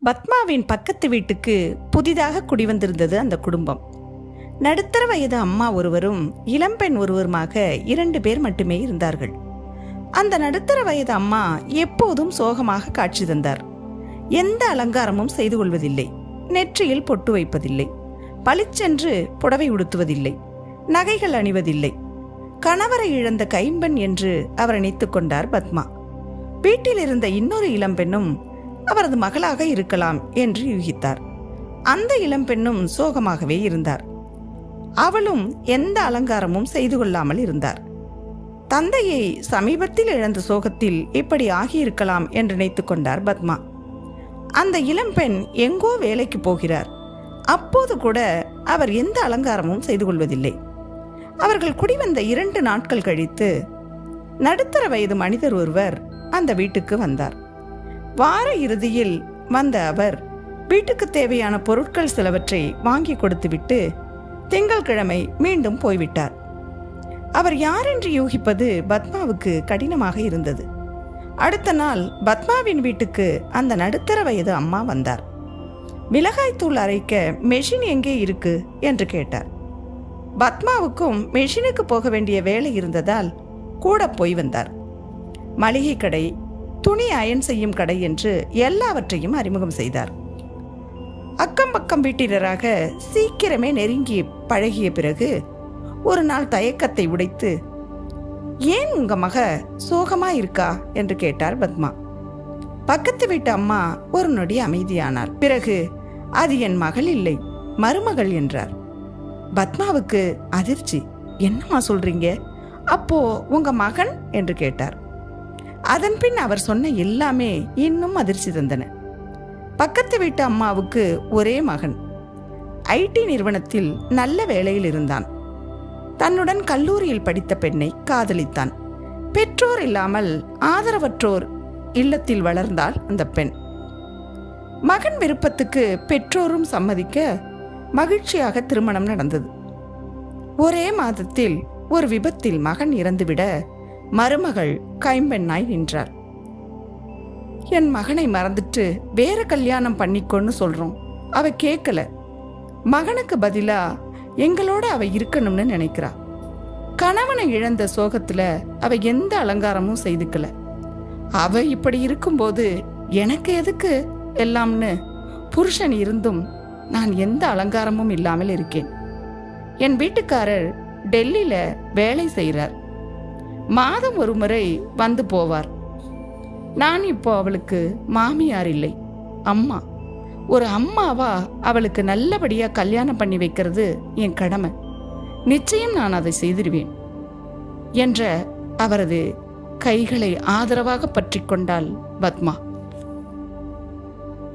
பத்மாவின் பக்கத்து வீட்டுக்கு புதிதாக குடிவந்திருந்தது அந்த குடும்பம். நடுத்தர வயது அம்மா ஒருவரும் இளம்பெண் ஒருவருமாக 2 பேர் மட்டுமே இருந்தார்கள். அந்த நடுத்தர வயது அம்மா எப்போதும் சோகமாக காட்சி தந்தார். எந்த அலங்காரமும் செய்து கொள்வதில்லை, நெற்றியில் பொட்டு வைப்பதில்லை, பளிச்சென்று புடவை உடுத்துவதில்லை, நகைகள் அணிவதில்லை. கணவரை இழந்த கைம்பெண் என்று அவர் நினைத்துக் கொண்டார் பத்மா. வீட்டில் இருந்த இன்னொரு இளம்பெண்ணும் அவரது மகளாக இருக்கலாம் என்று யூகித்தார். அந்த இளம்பெண்ணும் சோகமாகவே இருந்தார். அவளும் எந்த அலங்காரமும் செய்து கொள்ளாமல் இருந்தார். தந்தையை சமீபத்தில் இழந்த சோகத்தில் இப்படி ஆகியிருக்கலாம் என்று நினைத்துக் கொண்டார் பத்மா. அந்த இளம்பெண் எங்கோ வேலைக்கு போகிறார். அப்போது கூட அவர் எந்த அலங்காரமும் செய்து கொள்வதில்லை. அவர்கள் குடிவந்த 2 நாட்கள் கழித்து நடுத்தர வயது மனிதர் ஒருவர் அந்த வீட்டுக்கு வந்தார். வார இறுதியில் வந்த அவர் வீட்டுக்கு தேவையான பொருட்கள் சிலவற்றை வாங்கி கொடுத்துவிட்டு திங்கட்கிழமை மீண்டும் போய்விட்டார். அவர் யார் என்று யூகிப்பது பத்மாவுக்கு கடினமாக இருந்தது. அடுத்த நாள் பத்மாவின் வீட்டுக்கு அந்த நடுத்தர வயது அம்மா வந்தார். மிளகாய்த்தூள் அரைக்க மெஷின் எங்கே இருக்கு என்று கேட்டார். பத்மாவுக்கும் மெஷினுக்கு போக வேண்டிய வேலை இருந்ததால் கூட போய் வந்தார். மளிகை கடை, துணி அயன் செய்யும் கடை என்று எல்லாவற்றையும் அறிமுகம் செய்தார். அக்கம் பக்கம் வீட்டினராக சீக்கிரமே நெருங்கி பழகிய பிறகு ஒரு நாள் தயக்கத்தை உடைத்து, ஏன் உங்க மக சோகமா இருக்கா என்று கேட்டார் பத்மா. பக்கத்து வீட்டு அம்மா ஒரு நொடி அமைதியானார். பிறகு, அது என் மகள் இல்லை, மருமகள் என்றார். பத்மாவுக்கு அதிர்ச்சி. என்னம்மா சொல்றீங்க? அப்போ உங்க மகன் என்று கேட்டார். அதன் பின் அவர் சொன்ன எல்லாமே இன்னும் அதிர்ச்சி தந்தன. பக்கத்து வீட்டு அம்மாவுக்கு ஒரே மகன். ஐடி நிறுவனத்தில் நல்ல வேலையில் இருந்தான். தன்னுடன் கல்லூரியில் படித்த பெண்ணை காதலித்தான். பெற்றோர் இல்லாமல் ஆதரவற்றோர் இல்லத்தில் வளர்ந்தாள் அந்த பெண். மகன் விருப்பத்துக்கு பெற்றோரும் சம்மதிக்க மகிழ்ச்சியாக திருமணம் நடந்தது. ஒரே மாதத்தில் ஒரு விபத்தில் மகன் இறந்துவிட மருமகள் கைம்பெண்ணாய் நின்றாள். என் மகனை மறந்துட்டு வேற கல்யாணம் பண்ணிக்கொன்னு சொல்றோம். அவ கேட்கல. மகனுக்கு பதிலா எங்களோட அவ இருக்கணும்னு நினைக்கிறா. கணவனை இழந்த சோகத்துல அவ எந்த அலங்காரமும் செய்துக்கல. அவ இப்படி இருக்கும்போது எனக்கு எதுக்கு எல்லாம்னு புருஷன் இருந்தும் நான் எந்த அலங்காரமும் இல்லாமல் இருக்கேன். என் வீட்டுக்காரர் டெல்லியில வேலை செய்கிறார். மாதம் ஒரு முறை வந்து போவார். நான் இப்போ அவளுக்கு மாமியார் இல்லை, அம்மா. ஒரு அம்மாவா அவளுக்கு நல்லபடியா கல்யாணம் பண்ணி வைக்கிறது என் கடமை. நிச்சயம் நான் அதை செய்திருவேன் என்ற அவரது கைகளை ஆதரவாக பற்றி கொண்டாள் பத்மா.